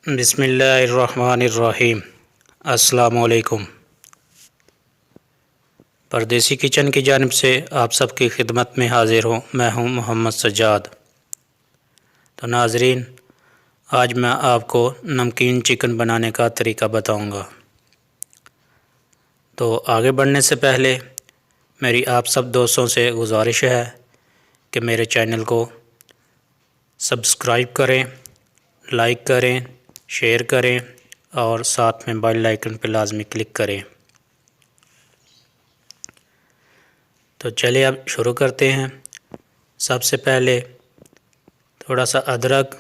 बिस्मिल्लाहिर्रहमानिर्रहीम। अस्सलामुअलैकुम। परदेसी किचन की जानिब से आप सबकी खिदमत में हाज़िर हूँ। मैं हूँ मोहम्मद सज्जाद। तो नाज़रीन, आज मैं आपको नमकीन चिकन बनाने का तरीका बताऊँगा। तो आगे बढ़ने से पहले मेरी आप सब दोस्तों से गुजारिश है कि मेरे चैनल को सब्सक्राइब करें, लाइक करें, शेयर करें और साथ में बेल आइकन पर लाजमी क्लिक करें। तो चलिए अब शुरू करते हैं। सबसे पहले थोड़ा सा अदरक,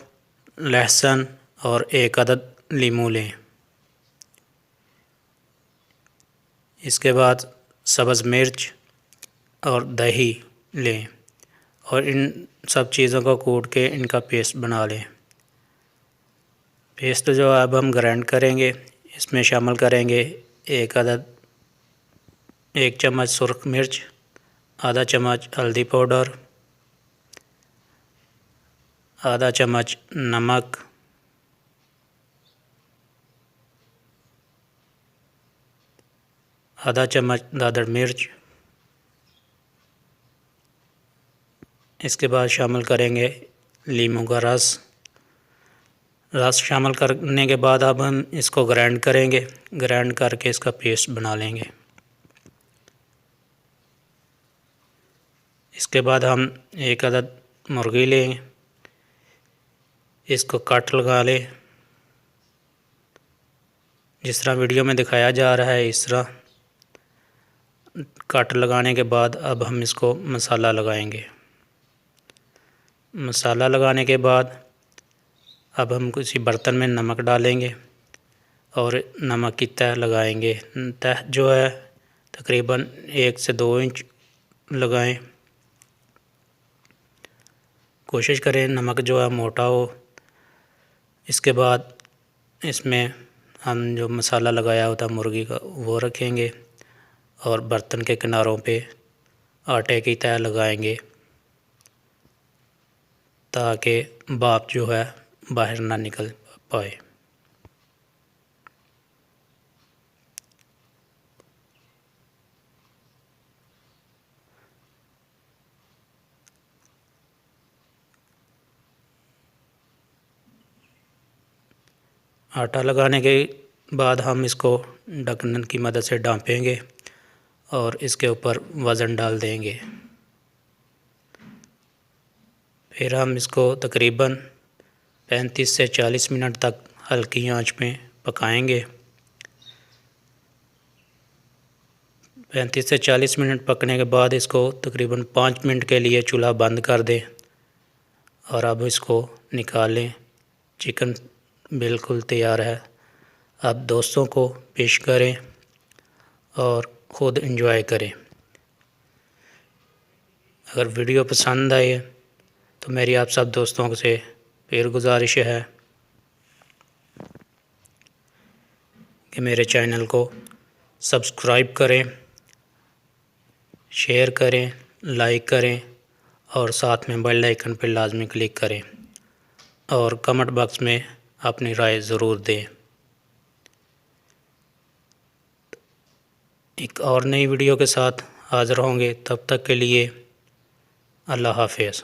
लहसुन और एक अदद लीमू लें। इसके बाद सब्ज़ मिर्च और दही लें और इन सब चीज़ों को कूट के इनका पेस्ट बना लें। पेस्ट जो अब हम ग्राइंड करेंगे, इसमें शामिल करेंगे एक चम्मच सुरख मिर्च, आधा चम्मच हल्दी पाउडर, आधा चम्मच नमक, आधा चम्मच दादड़ मिर्च। इसके बाद शामिल करेंगे लीमू का रस शामिल करने के बाद अब हम इसको ग्राइंड करेंगे। ग्राइंड करके इसका पेस्ट बना लेंगे। इसके बाद हम एक अदद मुर्गी लें, इसको कट लगा लें। जिस तरह वीडियो में दिखाया जा रहा है इस तरह कट लगाने के बाद अब हम इसको मसाला लगाएंगे। मसाला लगाने के बाद अब हम किसी बर्तन में नमक डालेंगे और नमक की तह लगाएंगे। तह जो है तकरीबन 1 से 2 इंच लगाएं। कोशिश करें नमक जो है मोटा हो। इसके बाद इसमें हम जो मसाला लगाया होता मुर्गी का वो रखेंगे और बर्तन के किनारों पे आटे की तह लगाएंगे ताकि भाप जो है बाहर ना निकल पाए। आटा लगाने के बाद हम इसको ढक्कन की मदद से ढाँपेंगे और इसके ऊपर वज़न डाल देंगे। फिर हम इसको तकरीबन 35 से 40 मिनट तक हल्की आंच में पकाएंगे। 35 से 40 मिनट पकने के बाद इसको तकरीबन 5 मिनट के लिए चूल्हा बंद कर दें और अब इसको निकालें। चिकन बिल्कुल तैयार है। अब दोस्तों को पेश करें और ख़ुद एंजॉय करें। अगर वीडियो पसंद आए तो मेरी आप सब दोस्तों से फिर गुजारिश है कि मेरे चैनल को सब्सक्राइब करें, शेयर करें, लाइक करें और साथ में बेल आइकन पर लाजमी क्लिक करें और कमेंट बॉक्स में अपनी राय ज़रूर दें। एक और नई वीडियो के साथ हाज़िर होंगे। तब तक के लिए अल्लाह हाफ़िज़।